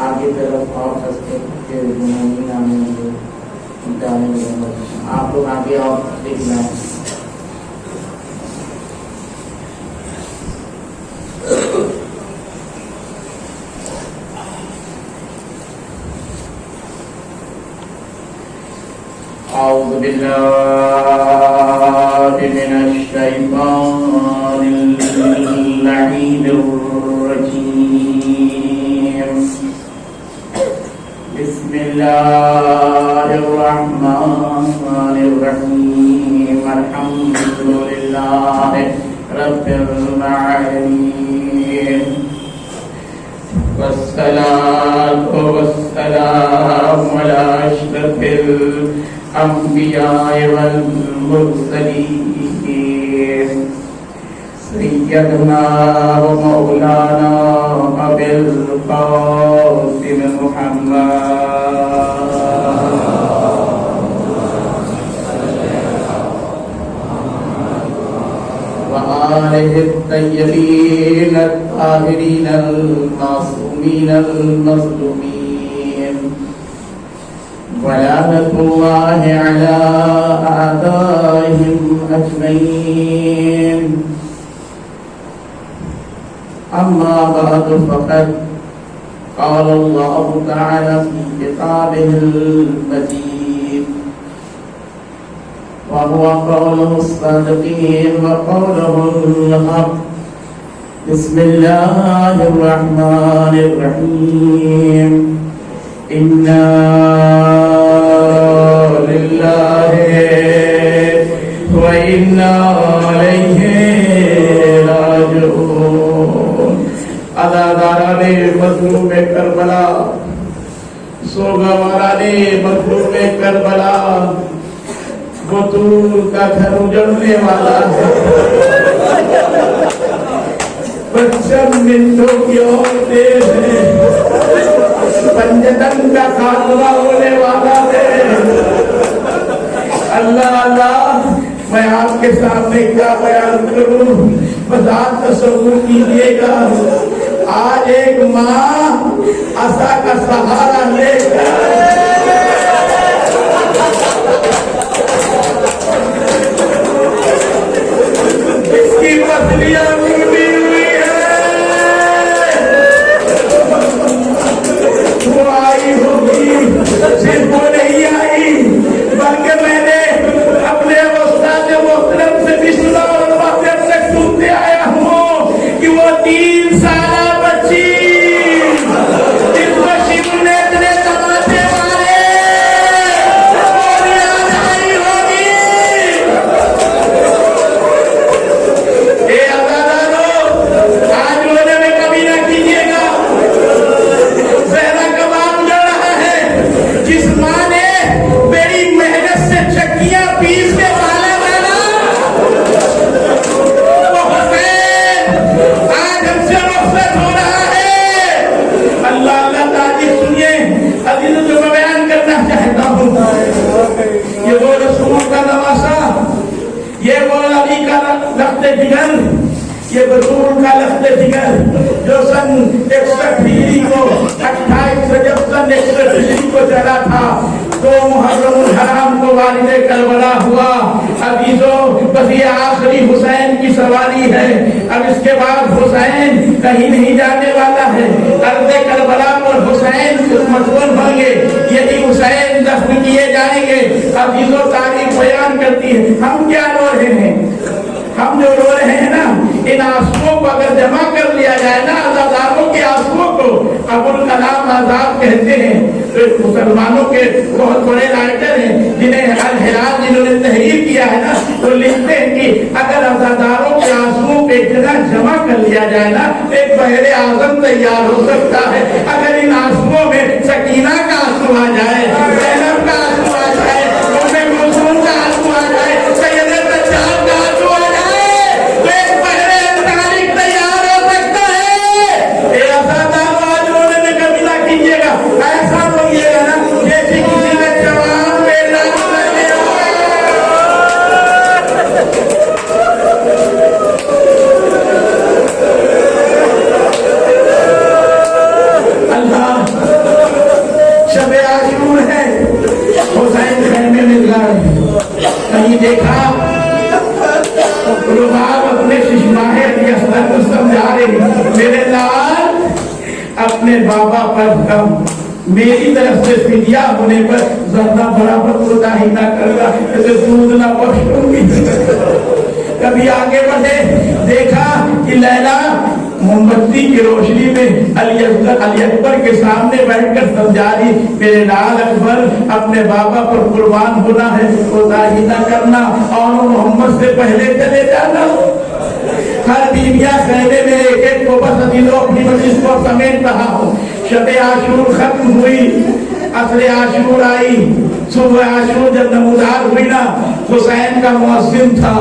آگے طرف اور ہنستے کہ جنونی نامی آپ لوگ آگے اور دیکھنا ہے. أعوذ بالله من الشيطان اللعين الرجيم. بسم الله الرحمن الرحيم. الحمد لله رب العالمين والصلاة والسلام على أشرف الأنبياء والمرسلين سيدنا ومولانا أبي القاسم محمد وآله الطيبين الطاهرين المعصومين المظلومين ولعنة الله على أعدائهم أجمعين. أما بعد فقد قال الله تعالى في كتابه المجيد وهو قوله الصادقين وقوله الحق. بسم الله الرحمن الرحيم. إنا لله وإنا إليه راجعون. اداداران مظلوم کربلا، سوگواران مظلوم کربلا، بطول کا گھر اجڑنے والا ہے. बस चंद मिनटों की और देर है, पंजतन का खात्मा होने वाला है। अल्लाह अल्लाह, मैं आपके सामने क्या बयान करूं, बस आप तसव्वुर कीजिएगा। आज एक माँ आशा का सहारा लेकर इसकी पसलियां टूटी हुई है, वो आई होगी, सिर्फ वो नहीं आई, बल्कि मैंने अपने उस्ताद मोहतरम से भी सुना और वाक़िअत तक सुनते आया हूँ कि वो 3 साल बच्ची जिसको शिव ने इतने तमाचे मारे, वो याद आई होगी। ए अज़ादारों, आज रोने में कभी ना कीजिएगा, ज़हरा कबाब जल रहा है। जिस माँ ने बड़ी मेहनत से चक्कियां पीस के पाला डाला, वो हुसैन आज हमसे रुखसत हो रहा है। अल्लाह अल्लाह तारीफ सुनिए अजीज़ों, जो मैं बयान करना चाहता हूँ, ये वो रसूल का नवासा, ये वो अली का लफ्ते जिगर, ये बतूल का लफ्ते जिगर, जो सन 61 हिजरी को 28 रजब सन 61 हिजरी को चला था, तो मुहर्रमुल हराम को वालिदे करबला हुआ। अजीजों, बस ये आखिरी हुसैन की सवारी है, अब इसके बाद हुसैन कहीं नहीं जाने वाला है। अर्ज़े करबला पर हुसैन मशहूर होंगे, यही हुसैन दफन किए जाएंगे। अजीजों, तारीख बयान करती है, हम क्या रो रहे हैं, हम जो रो रहे हैं ना, इन आंसुओं को अगर जमा कर लिया जाए ना, आज़ादारों के आंसुओं को अबुल कलाम आजाद कहते हैं, तो मुसलमानों के बहुत बड़े राइटर हैं, जिन्हें अल हिलाल जिन्होंने तहरीर किया है ना, तो लिखते हैं कि अगर आज़ादारों के आंसुओं पे इतना जमा कर लिया जाए ना, एक बहरे आजम तैयार हो सकता है। अगर इन आंसुओं में सकीना का आंसू आ जाए, ज़ैनब का आंसू आ जाए, उम्मे कुलसूम का आंसू आ जाए, सैयद सज्जाद का आंसू आ जाए, तो एक बहरे तारीख तैयार हो सकता है। ये आज़ादारों, आज रोने में कभी ना कीजिएगा, ऐसा बोलिएगा ना जैसे किसी ने जवान पे लात लगे हो। अल्लाह, शब आशूर है, हुसैन खैमे में गए, कहीं देखा रुबाब अपने शिशमाहे अली असगर को समझा रहे, मेरे लाल अपने बाबा पर कम, मेरी तरफ से फिदिया होने पर ज़र्रा बराबर कोताही ना करना, जैसे दूध ना बख्शूंगी। कभी आगे बढ़े, देखा कि लैला मोमबत्ती की रोशनी में अली अकबर के सामने बैठकर समझा रही, मेरे लाल अकबर, अपने बाबा पर कुर्बान होना है, कोताही ना करना और मोहम्मद से पहले चले जाना। हर बीवियां कहने में एक एक को बस अजीजों अपनी मजलिस को समेट रहा हूँ। शब आशूर खत्म हुई, असर आशूर आई, सुबह आशूर जब नमूदार हुई ना, हुसैन का मुअज्जिन था,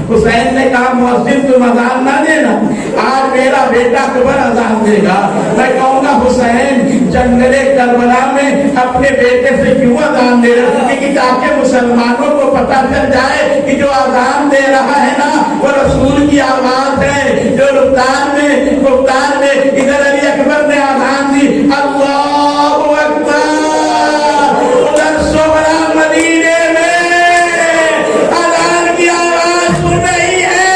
हुसैन ने कहा मुअज्जिन तुम अजान ना देना, आज मेरा बेटा अकबर अजान देगा। मैं कहूँगा हुसैन जंगले करबला में अपने बेटे से क्यों अजान दे रहे, क्योंकि ताकि मुसलमानों को पता चल जाए कि जो अजान दे रहा है ना, वो रसूल की आवाज है। जो गुफ्तार में इधर अली अकबर ने अजान दी, अल्लाहु अकबर, उधर सोहरा मदीने में अजान की आवाज सुन रही है।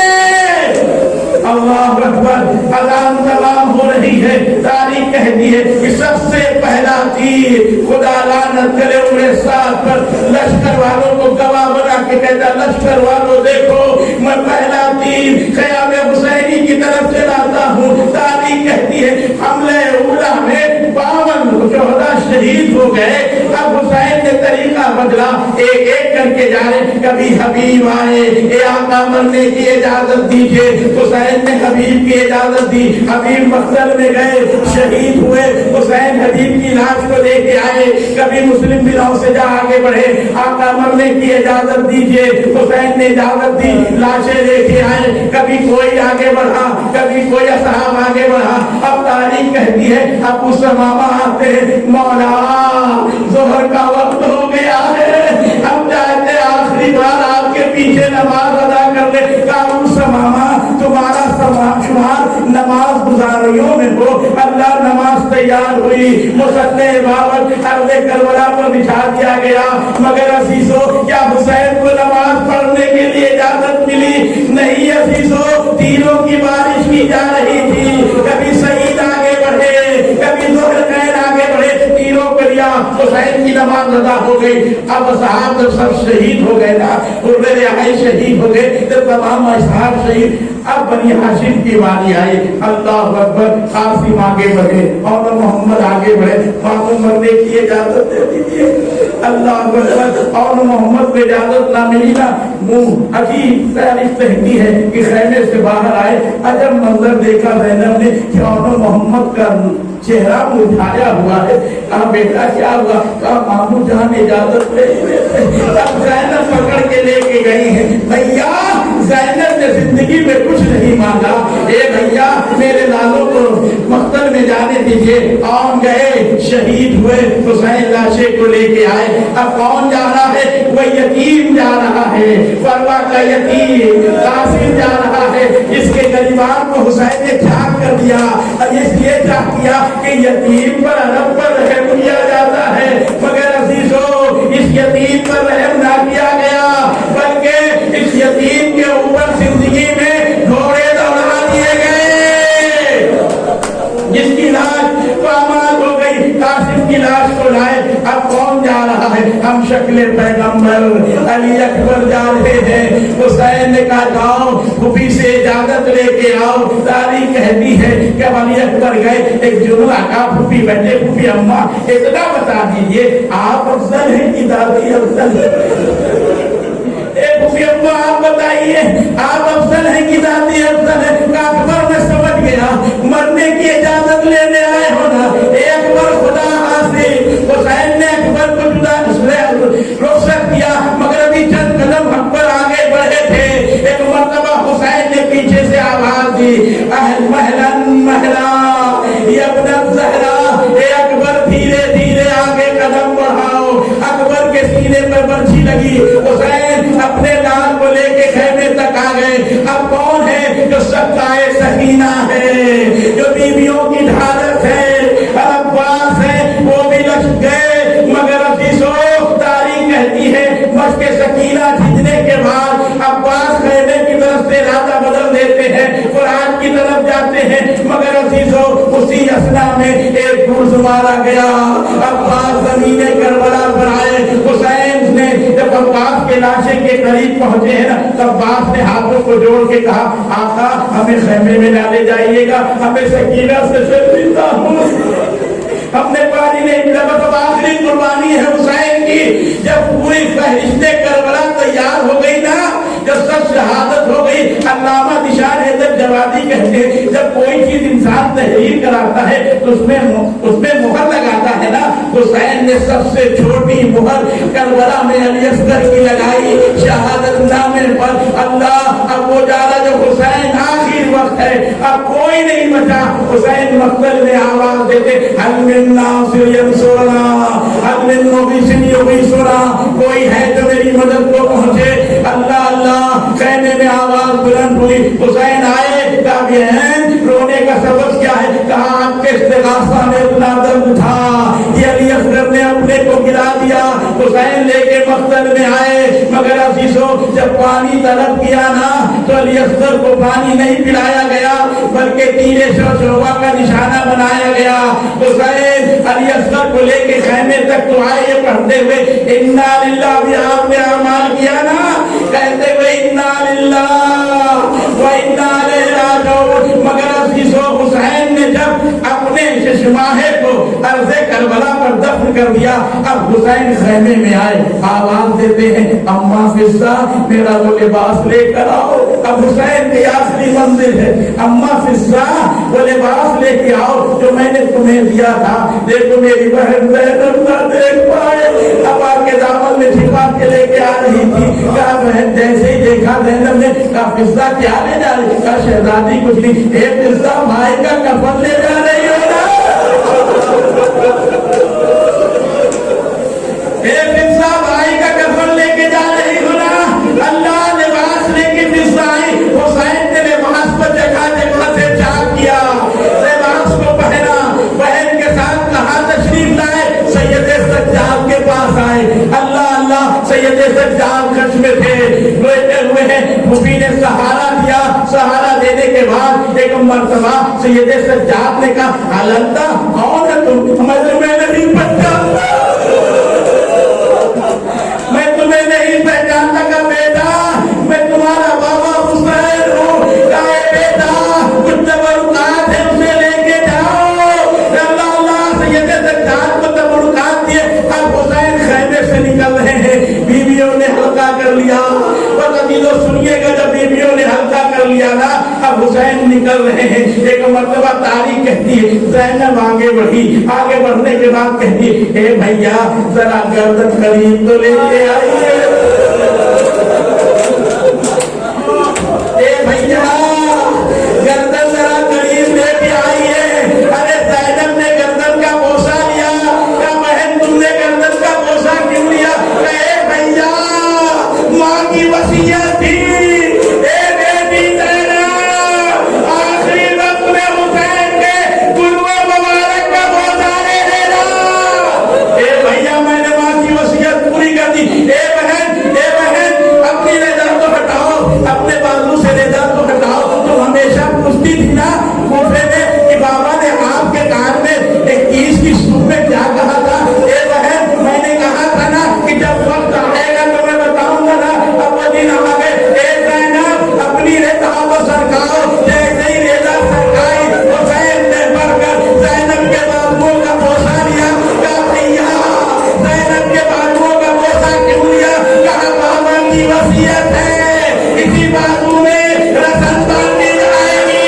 अल्लाहु अकबर, अजान तमाम हो रही है। तारीख कहती है कि सबसे पहला तीर, खुदा लानत करे उन्हें साथ पर, लश्कर वालों को गवाह बना के कहता, लश्कर वालों देखो, मैं पहला तीर क़याम हुसैनी की तरफ से लाता हूँ। तारीख कहती है हमले उला में 52 शोहदा शहीद हो गए। अब हुसैन ने तरीका बदला, एक एक करके जा रहे, کبھی حبیب آئے، اے آقا مرنے کی اجازت دیجیے، حسین نے حبیب کی اجازت دی، حبیب مقتل میں گئے، شہید ہوئے، حسین حبیب کی لاش کو لے کے آئے، کبھی مسلم بناؤ سے جا آگے بڑھے، آقا مرنے کی اجازت دیجیے، حسین نے اجازت دی، لاشیں لے کے آئے، کبھی کوئی آگے بڑھا، کبھی کوئی اصحاب آگے بڑھا، اب تاریخ کہتی ہے ابو سمامہ آتے ہیں، مولا ظہر کا وقت ہو گیا ہے، ہم چاہتے آخری بار آپ کے پیچھے نماز ادا کر لیں، ابو سمامہ تمہارا شمار نماز گزاریوں میں ہو، اللہ نماز تیار ہوئی، مصلی بابت ارض کربلا پر بچھا دیا گیا، مگر عزیزو کیا حسین کو نماز پڑھنے کے لیے اجازت ملی؟ نہیں عزیزو، تیروں کی بارش کی جا رہی تھی، کبھی سعید آگے بڑھے، کبھی ذوالقرنین آگے بڑھے، تیروں کو لیا، حسین کی نماز ادا ہو گئی، اب صحابہ جب سب شہید ہو گئے نا، قرۃ عین شہید ہو گئے، جب تمام اصحاب شہید، اب بنی ہاشم کی باری آئی، اللہ اکبر، قاسم آگے بڑھے اور محمد آگے بڑھے، ماموں مرنے کی اجازت دے دیجیے، اللہ اکبر، اور محمد کو اجازت نہ ملی نا، منہ عجیب تاریخ کہتی ہے کہ خیمے سے باہر آئے، عجب منظر دیکھا زینب نے کہ اور محمد کا چہرہ اٹھایا ہوا ہے، کہا بیٹا کیا ہوا؟ کہا ماموں جان اجازت لے لیتے، اب زینب پکڑ کے لے کے گئی ہیں، بھیا زینب نے زندگی میں کچھ نہیں مانگا، اے بھیا میرے لالوں کو مقتل میں جانے دیجیے، اور گئے، شہید ہوئے، حسین لاشے کو لے کے آئے، اب کون جا رہا ہے؟ وہ یتیم جا رہا ہے، فروا کا یتیم قاسم جا رہا ہے، جس کے گریبان کو حسین نے ٹھاک کر دیا، اور اس لیے چاہ کیا کہ یتیم پر عرب پر رحم کیا جاتا ہے، مگر عزیزو اس یتیم پر رحم نہ کیا گیا، بلکہ اس یتیم کے اوپر زندگی میں گھوڑے دوڑا دیے گئے، جس کی لاش پامال ہو گئی، قاسم کی لاش کو لائے، اب کون جا رہا ہے؟ ہم شکل پیغمبر علی اکبر جا رہے ہیں، حسین نے کہا جاؤ پھوپھی سے اجازت لے کے آؤ، تاریخ کہتی ہے کہ علی اکبر گئے، ایک جملہ کہا پھوپھی بیٹھے، پھوپھی اماں اتنا بتا دیجئے آپ افضل ہیں کہ دادی افضل ہے؟ پھوپھی اماں آپ بتائیے آپ افضل ہیں کہ دادی افضل ہے؟ کہا اکبر میں سمجھ گیا، مرنے کی اجازت لینے آئے ہو نا، اے اکبر خدا حافظ، حسین نے اکبر کو جدا رخصت کیا، مگر ابھی چند قدم حق پر آگے بڑھے تھے، ایک مرتبہ حسین نے پیچھے سے آواز دی، مہلن مہلا یا ابن الزہرا، اے اکبر دھیرے دھیرے آگے قدم بڑھاؤ، اکبر کے سینے پر برچھی لگی، حسین اپنے لال کو لے کے خیمے تک آ گئے، اب کون ہے جو سکائے سکینہ ہے، جو بیویوں کی ڈھالت ہے، عباس ہے، وہ بھی لچ گئے، مگر عزیزو تاریخ کہتی ہے مشق سکینہ جیتنے کے بعد عباس خیمے کی طرف سے ارادہ بدل دیتے ہیں، قرآن کی طرف جاتے ہیں، مگر عزیزو اسی اثنا میں ایک گرز مارا گیا، عباس زمین کربلا پر آئے، حسین نے جب عباس کے لاشے کے قریب پہنچے ہیں نا، تب عباس نے ہاتھوں کو جوڑ کے کہا آقا ہمیں خیمے میں ڈالے جائیے گا، ہمیں سکینہ سے شرمندہ ہوں، ہم نے پاری نہیں، جب آخری قربانی ہے حسین کی، جب پوری فہرست کربلا تیار ہو گئی نا، جب سب شہادت ہو گئی، علامہ نشان حیدر جوادی کہتے ہیں جب کوئی چیز انسان تحریر کراتا ہے تو اس میں مہر لگاتا ہے نا، حسین نے سب سے چھوٹی مہر کربلا میں علی اصغر کی لگائی، شہادت نامے پر، اللہ اب وہ جا رہا جو حسین آخر وقت ہے، اب کوئی نہیں بچا، حسین مقتل میں آواز دیتے حل من ناصر ینصرنا، حل من مغیث یغیثنا، کوئی ہے جو میری مدد کو پہنچے، اللہ اللہ، خیمے میں آواز بلند ہوئی، حسین آئے، کہا بہن رونے کا سبب کیا ہے؟ کہا آپ کے استغاثہ میں اتنا درد تھا، یہ علی اصغر نے اپنے کو گرا دیا، حسین لے کے مقتل میں آئے، مگر عزیزو جب پانی طلب کیا نا تو علی اصغر کو پانی نہیں پلایا گیا، بلکہ تیرے شعبہ کا نشانہ بنایا گیا، حسین علی اصغر کو لے کے خیمے تک تو آئے، یہ پڑھتے ہوئے انا للہ، بھی آپ نے اعمال کیا نا، کہتے ہوئے انا للہ و انا الیہ راجعون، مگر عزیزو حسین نے جب اپنے ششماہے کو ارض کربلا پر دفن کر دیا، اب अब हुसैन खैमे में आए, आवाज देते हैं अम्मा फिजा मेरा वो लिबास लेकर आओ। अब हुसैन की आखिरी मंजिल है, अम्मा फिजा वो लिबास लेके आओ जो मैंने तुम्हें दिया था। देखो मेरी बहन ज़ैनब ना देख पाए, अब आके दामन में छिपा के लेके आ रही थी। कहा बहन जैसे ही देखा ज़ैनब ने, कहा फिजा क्या ले जा रही? कहा शहजादी कुछ नहीं, ए फिजा भाई का कफन ले जा रही हो ना? ए फिजा भाई का कफन लेके जा रही हो ना? अल्लाह लिबास लेके फिजा आई। हुसैन ने लिबास को जगह जगह से चाक किया, लिबास को पहना, बहन के साथ कहा तशरीफ लाए, सैयदे सज्जाद के पास आए। अल्लाह अल्लाह, सैयदे सज्जाद खश में थे, रोते हुए हैं। फूफी ने सहारा दिया, सहारा देने के बाद एक मर्तबा सैयदे सज्जाद ने कहा अलंदा कौन है तुम? मैं तुम्हें नहीं पहचानता, मैं तुम्हें नहीं पहचानता। का बेटा मैं तुम्हारा बाबा हुसैन हूँ। कहा बेटा कुछ तबरुकात है उसे लेके जाओ। अल्लाह अल्लाह, सैयदे सज्जाद को तबरुकात दिए। अब हुसैन खैमे से निकल रहे हैं, बीवियों ने हल्का कर लिया। दिलों सुनिएगा, जब बीवियों ने हल्का कर लिया ना, अब हुसैन निकल रहे हैं। एक मर्तबा तारीख कहती है ज़ैनब आगे बढ़ी, आगे बढ़ने के बाद कहती है ए भैया जरा गर्दन करीब तो लेके आइए, ए भैया गर्दन जरा करीब लेके आइए। अरे ज़ैनब ने गर्दन का बोसा लिया। क्या बहन तुमने गर्दन का बोसा क्यों लिया? ए भैया माँ की वसीयत थी, ए बेटी ज़ैनब आखिरी वक्त में हुसैन के गुलवे मुबारक का बोसा ले लेना। ए भैया मैंने माँ की वसीयत पूरी कर दी। ए बहन अपनी रेजा तो हटाओ, अपने बाजू से रेजा तो हटाओ। तो हमेशा पूछती थी ना कूफे में कि बाबा ने आपके कान में 21 की सूप में क्या कहा था? ए बहन मैंने कहा था ना कि जब वक्त आएगा तो मैं बताऊंगा ना। अब वो दिन आ गए। ए ज़ैनब अपनी रेजा को सरकाओ। जैसे ही रेजा सरकाई हुसैन ने बढ़कर ज़ैनब के बाजुओं का बोसा लिया। कहा भैया ज़ैनब के बाजुओं का बोसा क्यों लिया? कहा बाबा की वसीयत है, इसी बाजू में रस्म बांधी जाएगी।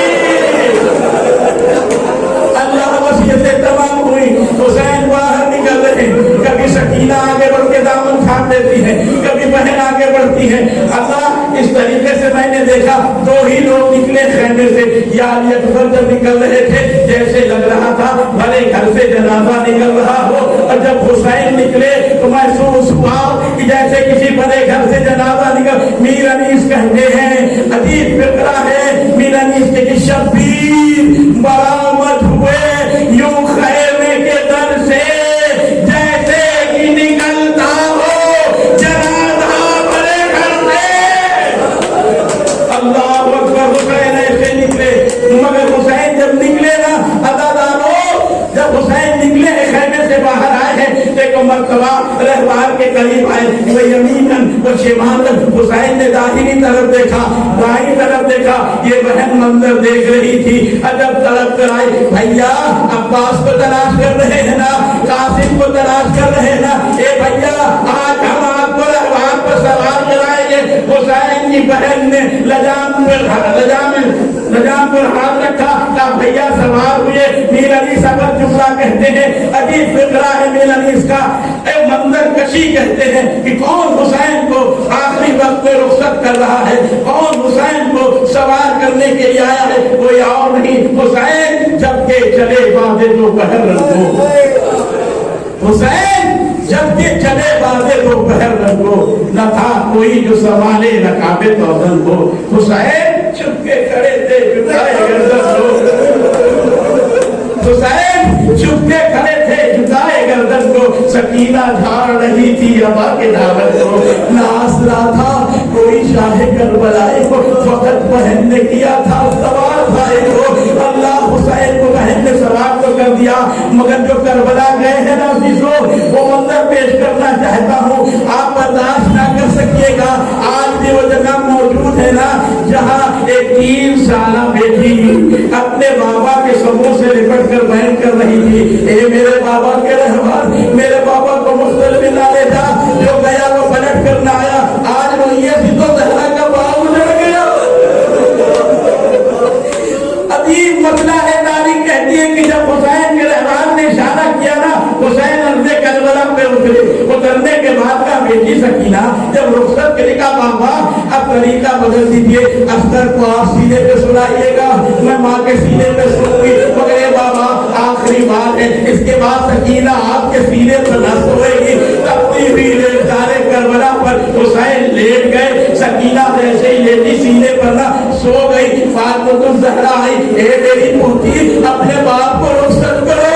अल्लाह वसीयतें तमाम हुई, हुसैन बाहर निकल रहे। कभी सकीना आगे बढ़ के दामन थाम देती है, कभी बहन आगे बढ़ती है। अल्लाह इस तरीके से मैंने देखा दो ही लोग निकले खैमे से। यार अकबर जब निकल रहे थे जैसे लग रहा था भले घर से जनाजा निकल रहा हो, और जब हुसैन निकले तो महसूस हुआ कि जैसे किसी बड़े घर से जनाजा निकल। मीर अनीस कहते हैं, अजीब फिक्रा है मीर अनीस के शब्बीर बरामद हुए यूं खैमे के दर से जैसे कि निकलता हो जनाजा बड़े घर से। अल्लाह अकबर, हुसैन ऐसे निकले। मगर हुसैन जब निकले ना अदादारो, जब हुसैन निकले खैमे से बाहर आए हैं, एक मर्तबा रहबार के करीब आए, वो यमीनन वो शिमालन। हुसैन ने दाहिनी तरफ देखा, बाईं तरफ देखा, ये बहन मंजर देख रही थी। अजब तड़प कर आई, भैया अब्बास को तलाश कर रहे हैं ना, कासिम को तलाश कर रहे हैं ना? ए भैया आज हम आपको रहबार पर सवार कराएंगे। हुसैन की बहन ने लजाम पर हाथ रखा। कहा भैया सवार हुए। मीर अली सबक जुमला कहते हैं, अजीब फिक्रा है मीर अली इसका। मंजर कशी कहते हैं कि कौन हुसैन को आखिरी वक्त में रुखसत कर रहा है, कौन हुसैन को सवार करने के लिए आया है, कोई और नहीं हुसैन। जबकि चले बादे दोपहर रंगो, हुसैन जबकि चले बादे दोपहर रंगो, न था कोई जो सवाले रकाबे तौजन हो। हुसैन चुपके खड़े थे जुटाए गर्दन को, हुसैन चुपके खड़े थे जुटाए गर्दन को। सकीना झाड़ रही थी अबा के दामन को। नासरा था कोई शाहे करबलाए को, फकत बहन ने किया था सवार भाई को। अल्लाह हुसैन को बहन ने सवार तो कर दिया, मगर जो करबला गए हैं ना वो मंजर पेश करना चाहता हूँ। आप बर्दाश्त ना कर सकिएगा। आज भी वो जगह मौजूद है ना जहाँ एक 3 साल बेटी अपने बाबा के समूह से लिपट कर बहन कर रही थी। ए मेरे बाबा के रहमान, मेरे बाबा को मुख्तलिफ अल्लाह ले जा, जो गया वो पलट कर ना आया, आज वो ये सिद्धो जहरा का पाँव उजड़ गया। अजीब मसला है। तारीख कहती है कि जब हुसैन के रहमान ने इशारा किया ना, हुसैन अर्ज़े करबला पे उतरे। उतरने के बाद का बेटी सकीना जब रुखसत के लिखा, बाबा अब तरीका बदल दीजिए, अख्तर को आप सीने पे सुलाइएगा, मैं माँ के सीने पे सोऊंगी। मगर बाबा आखिरी बात है, इसके बाद सकीना आपके सीने पर न सोएगी। अपनी भी लेटारे करबला पर हुसैन लेट गए, सकीना जैसे ही लेटी सीने पर ना सो गई। फातिमा ज़हरा आई, ए मेरी पोती अपने बाप को रुखसत करो।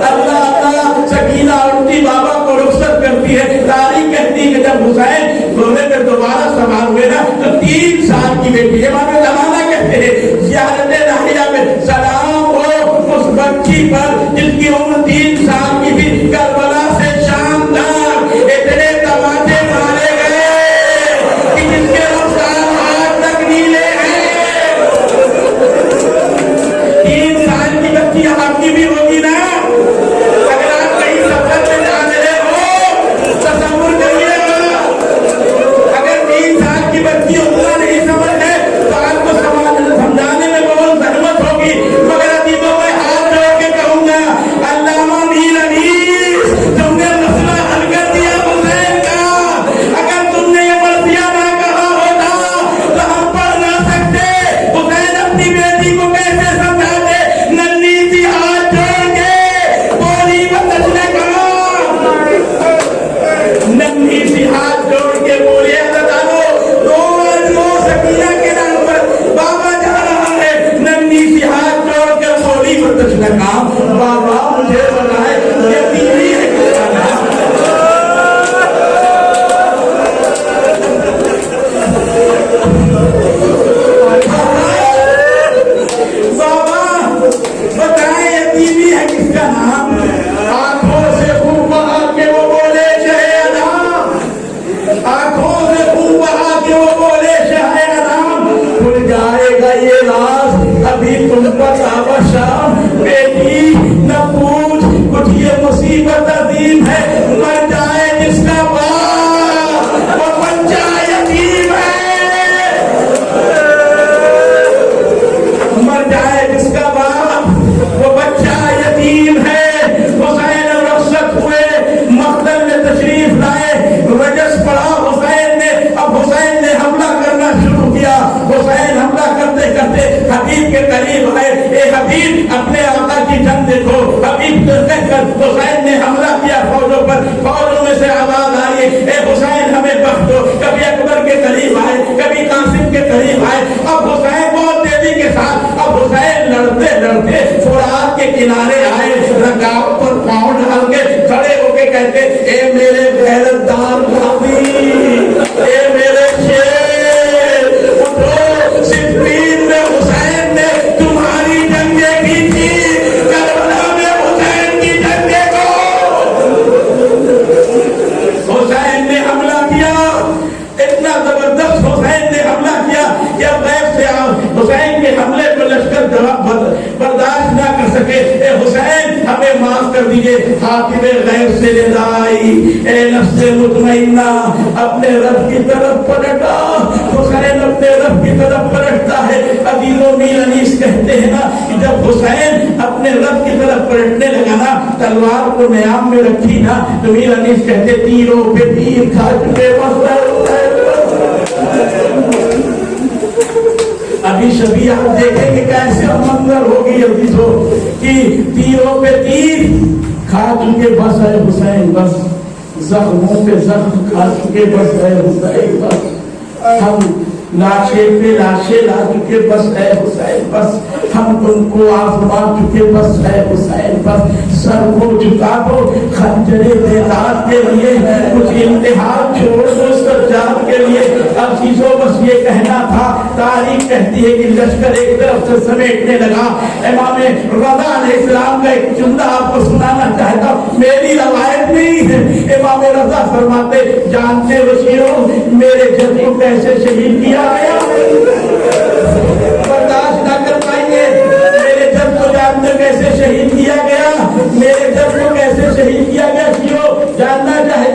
अल्लाह अल्लाह, सकीना उठती बाबा को रुखसत करती है। तारीख कहती है कि जब हुसैन रोने में दोबारा सवार हुए ना, तो 3 साल की बेटी, हमारे जमाना कहते हैं ज़ियारत नाहिया में सलाम हो उस बच्ची पर जिसकी उम्र 3 साल की थी। करबला से शाम तक इतने तमाचे मारे गए कि जिसके नुकसान आज तक नीले हैं। 3 साल की बच्ची आपकी भी होगी ना। अगर आप कहीं सफर में जा रहे हो तसव्वुर करिएगा, अगर 3 साल की बच्ची उतना नहीं समझ है तो आपको समझाने में बहुत जहमत होगी। मगर अभी तो मैं हाथ जोड़ के कहूंगा, अल्लामा मीर अनीस, तुमने मसला हल कर दिया हुसैन का। अगर तुमने ये मर्सिया ना कहा होता तो हम पढ़ ना सकते। हुसैन अपनी बेटी को कैसे समझाते, नन्ही सी हाथ जोड़ के बोली बतचने का, नन्ही सी हाथ जोड़ के बोले रोज रो सकीना के नाम पर बाबा जा रहा है। नन्ही सी हाथ जोड़ के बोली बतचने का, बाबा मुझे बताए ये बीवी है किसका नाम? बाबा बताए ये बीवी है किसका नाम? आंखों से खूब बहा के वो बोले शहनाम, आंखों से खूब बहा के वो बोले शहनाम, खुल जाएगा ये राज अभी तुम पर शाम। बेटी न पूछ कुछ, ये मुसीबत अजीम है, मर जाए जिसका बाप वो बच्चा यतीम है। मर जाए जिसका बाप वो बच्चा यतीम है। हुसैन रुखसत हुए, मक़तल में तशरीफ लाए, रजस पड़ा हुसैन ने। अब हुसैन ने हमला करना शुरू किया। हुसैन हमला करते करते हबीब के करीब आए। ए हबीब, अपने आका की जंग देखो। हबीब कहकर हुसैन ने हमला किया फौजों पर। फौजों में से आवाज आई, ए हुसैन हमें बख्श दो। कभी अकबर के करीब आए, कभी कासिम के करीब आए। अब हुसैन बहुत तेजी के साथ, अब हुसैन लड़ते लड़ते फुरात के किनारे आए, रकाब पर पांव डाल के खड़े होके कहते, ए मेरे गैरतदार भाभी, ए मेरे शेर, उठो। सिद्दीन में हुसैन ने तुम्हारी जंग देखी थी, करबला में हुसैन की जंग देखो। हुसैन ने हमला किया, इतना जबरदस्त हुसैन ने हमला किया कि अब गैब से हुसैन के हमले पर लश्कर बर्दाश्त ना कर सके। ए हुसैन हमें माफ कर दीजिए। हाकिम गैब से निदाई, ए नफ्से मुतमइन्ना, अपने रब की तरफ पलटा। हुसैन अपने रब की तरफ पलटता है। अजीजों, मीर अनीस कहते हैं ना कि जब हुसैन अपने रब की तरफ पलटने लगा ना, तलवार को न्याम में रखी ना, तो मीर अनीस कहते तीरों पे तीर खा चुके अभी शबी आप देखेंगे कैसे मंजर होगी अजीजों कि तीरों पे तीर खा चुके बस है हुसैन, बस जख्मों पे जख्म खा चुके बस है हुसैन, बस हम लाशे पे लाशे ला चुके बस है हुसैन, बस हम तुमको आजमा चुके बस है हुसैन, बस सर को झुका दो खंजरे बेदात के लिए, कुछ इम्तिहान छोड़ दो सज्जाद के लिए। अब चीजों बस ये कहना था। तारीख कहती है कि लश्कर एक तरफ से समेटने लगा। इमाम रज़ा अलैहिस्सलाम का एक जुमला आपको सुनाना चाहता हूँ, मेरी रवायत नहीं है। इमाम रज़ा फरमाते, जानते हो शियों मेरे जद को कैसे शहीद किया गया, बर्दाश्त ना कर पाएंगे। मेरे जद को जानते कैसे शहीद किया गया, मेरे जद को कैसे शहीद किया गया शियों जानना चाहे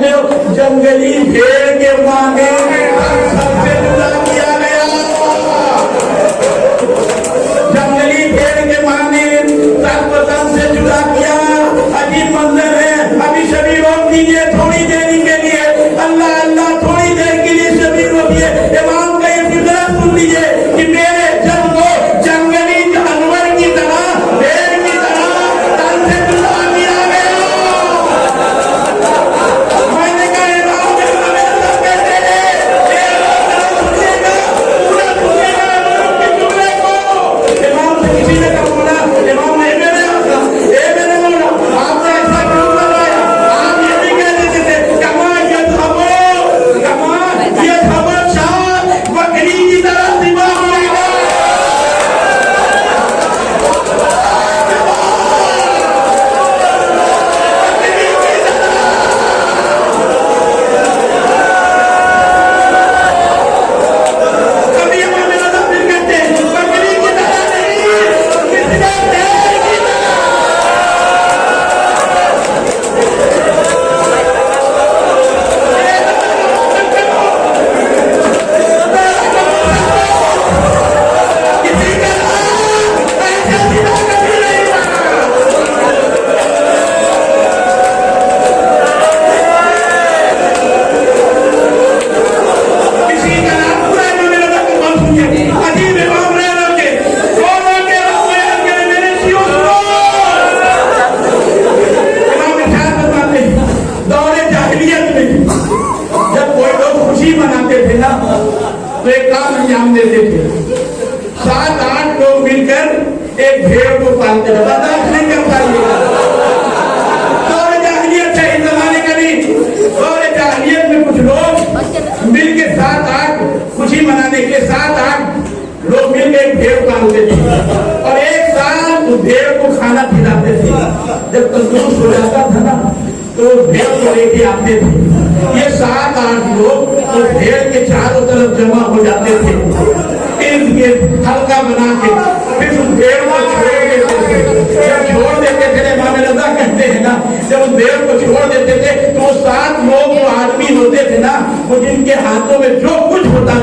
भेड़ को पालते थे, बर्दाश्त नहीं कर पाएंगे। दौर जाहिलियत है, इस जमाने का नहीं। दौर जाहिलियत में कुछ लोग मिल के 7-8 खुशी मनाने के 7-8 लोग मिल के एक भेड़ पालते थे और एक साल उस भेड़ को खाना खिलाते थे। जब तंदुरुस्त हो जाता था ना तो भेड़ को लेके आते थे। ये 7-8 लोग उस भेड़ के चारों तरफ जमा हो जाते थे, इर्द गिर्द हल्का बना के, फिर उस भेड़ को छोड़ देते थे। जब छोड़ देते थे, इमाम रज़ा कहते हैं ना, जब उस भेड़ को छोड़ देते थे तो वो 7 लोग जो आदमी होते थे ना, वो जिनके हाथों में जो कुछ होता